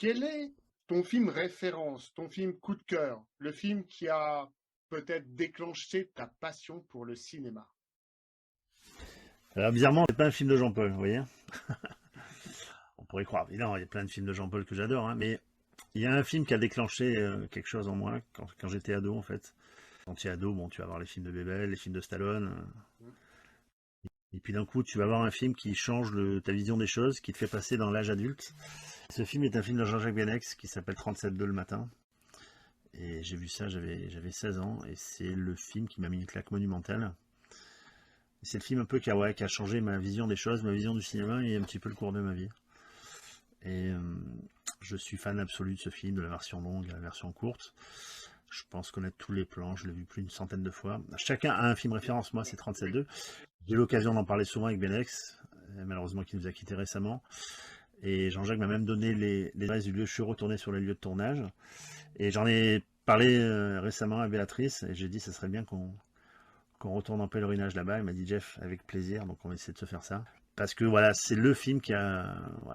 quel est ton film référence, ton film coup de cœur, le film qui a peut-être déclenché ta passion pour le cinéma? Alors bizarrement, c'est pas un film de Jean-Paul, vous voyez. On pourrait croire, évidemment, il y a plein de films de Jean-Paul que j'adore, hein, mais il y a un film qui a déclenché quelque chose en moi quand j'étais ado, en fait. Quand tu es ado, bon, tu vas voir les films de Bébel, les films de Stallone, et puis d'un coup, tu vas voir un film qui change ta vision des choses, qui te fait passer dans l'âge adulte. Ce film est un film de Jean-Jacques Benex qui s'appelle 37-2 le matin. Et j'ai vu ça, j'avais 16 ans, et c'est le film qui m'a mis une claque monumentale. C'est le film un peu qui a changé ma vision des choses, ma vision du cinéma et un petit peu le cours de ma vie. Et je suis fan absolu de ce film, de la version longue et la version courte. Je pense connaître tous les plans, je l'ai vu plus d'une centaine de fois. Chacun a un film référence, moi c'est 37-2. J'ai eu l'occasion d'en parler souvent avec Benex, malheureusement qui nous a quittés récemment. Et Jean-Jacques m'a même donné les adresses du lieu. Je suis retourné sur les lieux de tournage. Et j'en ai parlé récemment à Béatrice, et j'ai dit ça serait bien qu'on retourne en pèlerinage là-bas. Elle m'a dit Jeff, avec plaisir, donc on va essayer de se faire ça. Parce que voilà, c'est le film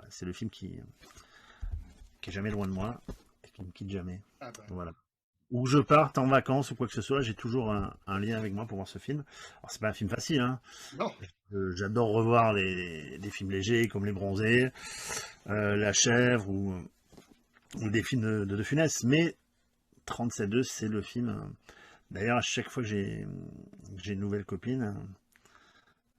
c'est le film qui est jamais loin de moi et qui me quitte jamais. Ah bah, Voilà. Où je parte en vacances ou quoi que ce soit, j'ai toujours un lien avec moi pour voir ce film. Alors c'est pas un film facile, hein. non, J'adore revoir des films légers comme Les Bronzés, La Chèvre ou des films de Funès, mais 37-2, c'est le film. D'ailleurs, à chaque fois que j'ai une nouvelle copine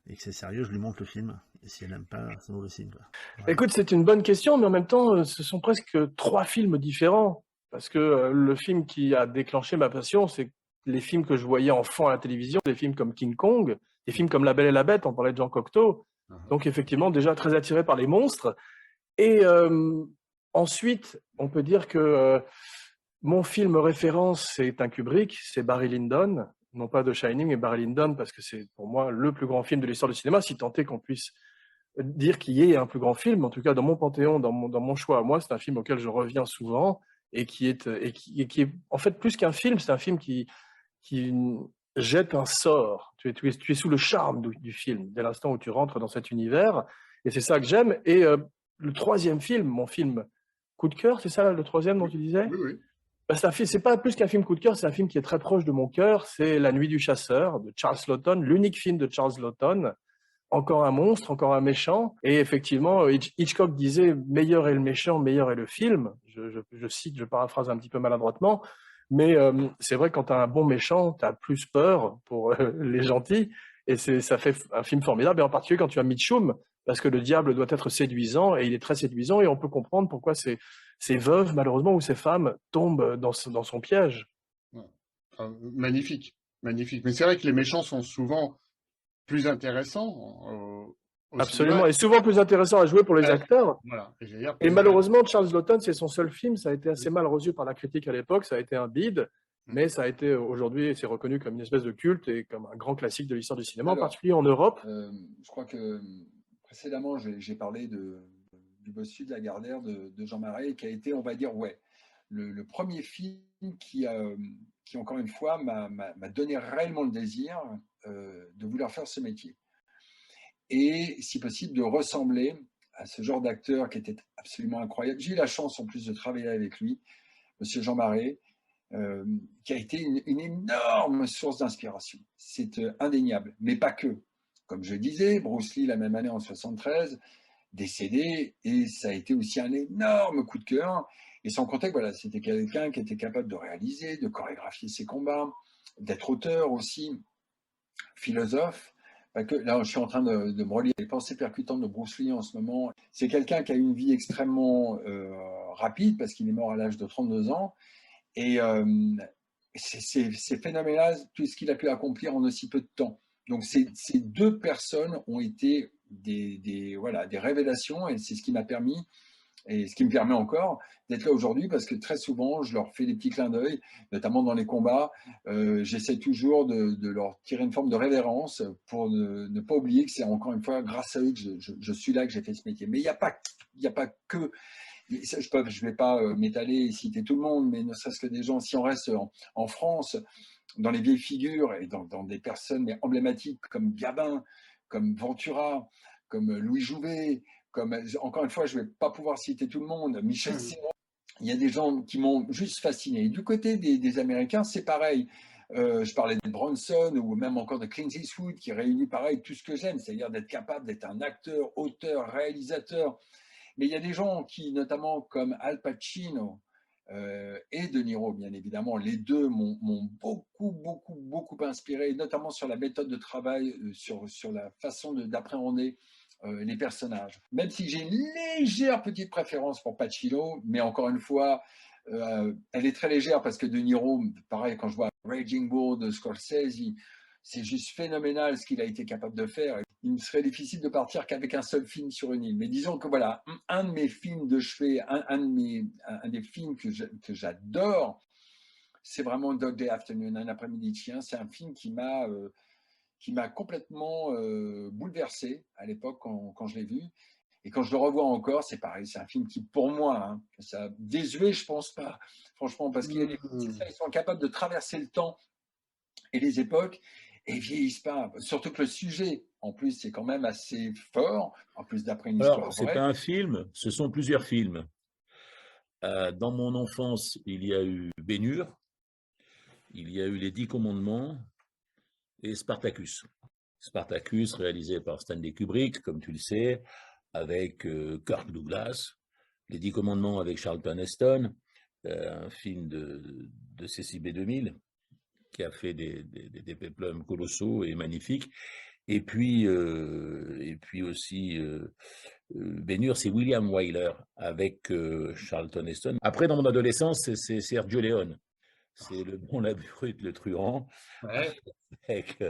et que c'est sérieux, je lui montre le film. Et si elle n'aime pas, c'est mauvais signe, quoi. Voilà. Écoute, c'est une bonne question, mais en même temps, ce sont presque trois films différents. Parce que le film qui a déclenché ma passion, c'est les films que je voyais enfant à la télévision, des films comme King Kong, des films comme La Belle et la Bête, on parlait de Jean Cocteau. Donc effectivement, déjà très attiré par les monstres. Et ensuite, on peut dire que mon film référence, c'est un Kubrick, c'est Barry Lyndon. Non pas de Shining, mais Barry Lyndon, parce que c'est pour moi le plus grand film de l'histoire du cinéma, si tant est qu'on puisse dire qu'il y ait un plus grand film. En tout cas, dans mon panthéon, dans mon choix à moi, c'est un film auquel je reviens souvent et qui est en fait plus qu'un film, c'est un film qui jette un sort. Tu es sous le charme du film dès l'instant où tu rentres dans cet univers, et c'est ça que j'aime. Et le troisième film, mon film coup de cœur, c'est ça le troisième dont oui, tu disais? oui, oui. Bah, c'est pas plus qu'un film coup de cœur, c'est un film qui est très proche de mon cœur. C'est La Nuit du Chasseur de Charles Laughton, l'unique film de Charles Laughton. Encore un monstre, encore un méchant. Et effectivement, Hitchcock disait meilleur est le méchant, meilleur est le film. Je cite, je paraphrase un petit peu maladroitement. Mais c'est vrai que quand tu as un bon méchant, tu as plus peur pour les gentils. Et ça fait un film formidable. Et en particulier quand tu as Mitchum, parce que le diable doit être séduisant, et il est très séduisant. Et on peut comprendre pourquoi ces veuves, malheureusement, ou ces femmes tombent dans son piège. Ouais. Enfin, magnifique, magnifique. Mais c'est vrai que les méchants sont souvent plus intéressants au cinéma. Absolument. Et souvent plus intéressant à jouer pour les Euh, acteurs. voilà. Et j'allais dire Et plus intéressant. malheureusement, Charles Laughton, c'est son seul film. Ça a été assez mal reçu par la critique à l'époque. Ça a été un bide. Mais ça a été aujourd'hui, c'est reconnu comme une espèce de culte et comme un grand classique de l'histoire du cinéma, en Alors, particulier en Europe. je crois que précédemment, j'ai parlé du Bossu de Lagardère de Jean Marais, qui a été, on va dire, ouais, le premier film qui encore une fois, m'a donné réellement le désir de vouloir faire ce métier. Et, si possible, de ressembler à ce genre d'acteur qui était absolument incroyable. J'ai eu la chance, en plus, de travailler avec lui, Monsieur Jean Marais, qui a été une énorme source d'inspiration. C'est indéniable, mais pas que. Comme je disais, Bruce Lee, la même année en 73, décédé, et ça a été aussi un énorme coup de cœur. Et sans compter que voilà, c'était quelqu'un qui était capable de réaliser, de chorégraphier ses combats, d'être auteur aussi, philosophe. Que, là, je suis en train de me relire les pensées percutantes de Bruce Lee en ce moment. C'est quelqu'un qui a eu une vie extrêmement rapide, parce qu'il est mort à l'âge de 32 ans. Et c'est phénoménal tout ce qu'il a pu accomplir en aussi peu de temps. Donc ces deux personnes ont été voilà, des révélations, et c'est ce qui m'a permis, et ce qui me permet encore d'être là aujourd'hui, parce que très souvent, je leur fais des petits clins d'œil, notamment dans les combats. J'essaie toujours de leur tirer une forme de révérence pour ne pas oublier que c'est encore une fois grâce à eux que je suis là, que j'ai fait ce métier. Mais il n'y a pas que... Je ne vais pas m'étaler et citer tout le monde, mais ne serait-ce que des gens, si on reste en France, dans les vieilles figures et dans des personnes mais emblématiques comme Gabin, comme Ventura, comme Louis Jouvet, comme, encore une fois, je ne vais pas pouvoir citer tout le monde, Michel Serrault, il y a des gens qui m'ont juste fasciné. Du côté des Américains, c'est pareil. Je parlais de Bronson ou même encore de Clint Eastwood qui réunit pareil tout ce que j'aime, c'est-à-dire d'être capable d'être un acteur, auteur, réalisateur. Mais il y a des gens qui, notamment comme Al Pacino et De Niro, bien évidemment, les deux m'ont beaucoup inspiré, notamment sur la méthode de travail, sur la façon d'appréhender les personnages. Même si j'ai une légère petite préférence pour Pacino, mais encore une fois, elle est très légère parce que De Niro, pareil, quand je vois Raging Bull de Scorsese, c'est juste phénoménal ce qu'il a été capable de faire. Il me serait difficile de partir qu'avec un seul film sur une île. Mais disons que voilà, un de mes films de chevet, un des films que j'adore, c'est vraiment Dog Day Afternoon, un après-midi de chien. C'est un film qui m'a complètement bouleversé à l'époque quand je l'ai vu. Et quand je le revois encore, c'est pareil, c'est un film qui, pour moi, hein, ça a désuet, je pense pas, franchement, parce qu'il y a des films, c'est ça, ils sont capables de traverser le temps et les époques et vieillissent pas. Surtout que le sujet, en plus, c'est quand même assez fort, en plus d'après une histoire Alors, c'est vraie. pas un film, ce sont plusieurs films. Dans mon enfance, il y a eu Ben-Hur, il y a eu Les 10 Commandements et Spartacus. Spartacus, réalisé par Stanley Kubrick, comme tu le sais, avec Kirk Douglas. Les 10 Commandements avec Charlton Heston, un film de CCB 2000 qui a fait des péplums colossaux et magnifiques. Et puis aussi, Ben-Hur, c'est William Wyler avec Charlton Heston. Après, dans mon adolescence, c'est Sergio Leone. C'est Le Bon, la Brute, le Truand, Ouais, avec,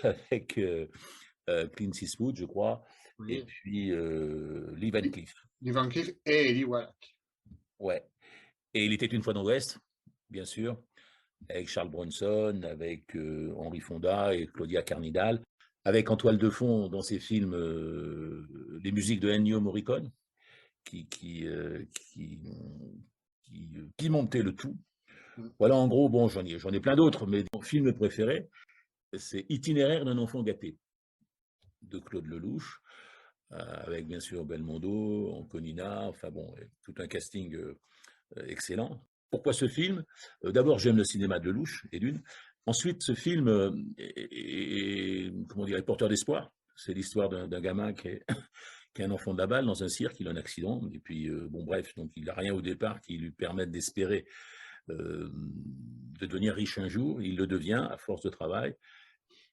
avec Clint Eastwood, je crois, et oui. puis Lee Van Cleef. Lee Van Cleef et Eli Wallach. Ouais. Et Il était une fois dans l'Ouest, bien sûr, avec Charles Bronson, avec Henry Fonda et Claudia Cardinal, avec en toile de fond dans ces films les musiques de Ennio Morricone, qui montait le tout. Voilà, en gros, bon, j'en ai plein d'autres, mais mon film préféré, c'est Itinéraire d'un enfant gâté, de Claude Lelouch, avec bien sûr Belmondo, Anconina, enfin bon, tout un casting excellent. Pourquoi ce film? D'abord, j'aime le cinéma de Lelouch, et d'une. Ensuite, ce film comment dire, est porteur d'espoir. C'est l'histoire d'un gamin qui est un enfant de la balle dans un cirque, il a un accident, et puis, bon, bref, donc il n'a rien au départ qui lui permette d'espérer de devenir riche un jour. Il le devient à force de travail.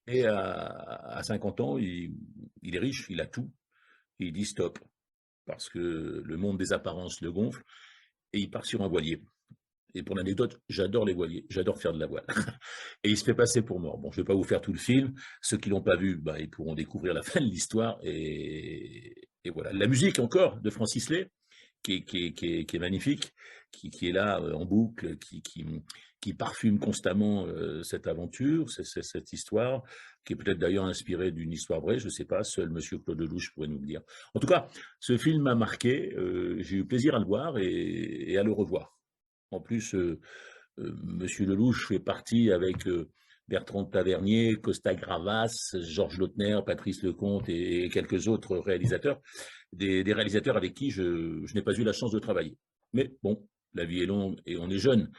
Et à 50 ans, il est riche, il a tout. Et il dit stop, parce que le monde des apparences le gonfle. Et il part sur un voilier. Et pour l'anecdote, j'adore les voiliers, j'adore faire de la voile. Et il se fait passer pour mort. Bon, je ne vais pas vous faire tout le film. Ceux qui ne l'ont pas vu, bah, ils pourront découvrir la fin de l'histoire. Et voilà. La musique encore de Francis Lay, qui est magnifique, qui est là en boucle, qui parfume constamment cette aventure, cette histoire, qui est peut-être d'ailleurs inspirée d'une histoire vraie, je ne sais pas, seul Monsieur Claude Lelouch pourrait nous le dire. En tout cas, ce film m'a marqué, j'ai eu plaisir à le voir et à le revoir. En plus, Monsieur Lelouch fait partie avec Bertrand Tavernier, Costa Gravas, Georges Lautner, Patrice Lecomte et quelques autres réalisateurs, des réalisateurs avec qui je n'ai pas eu la chance de travailler. Mais bon, la vie est longue et on est jeune.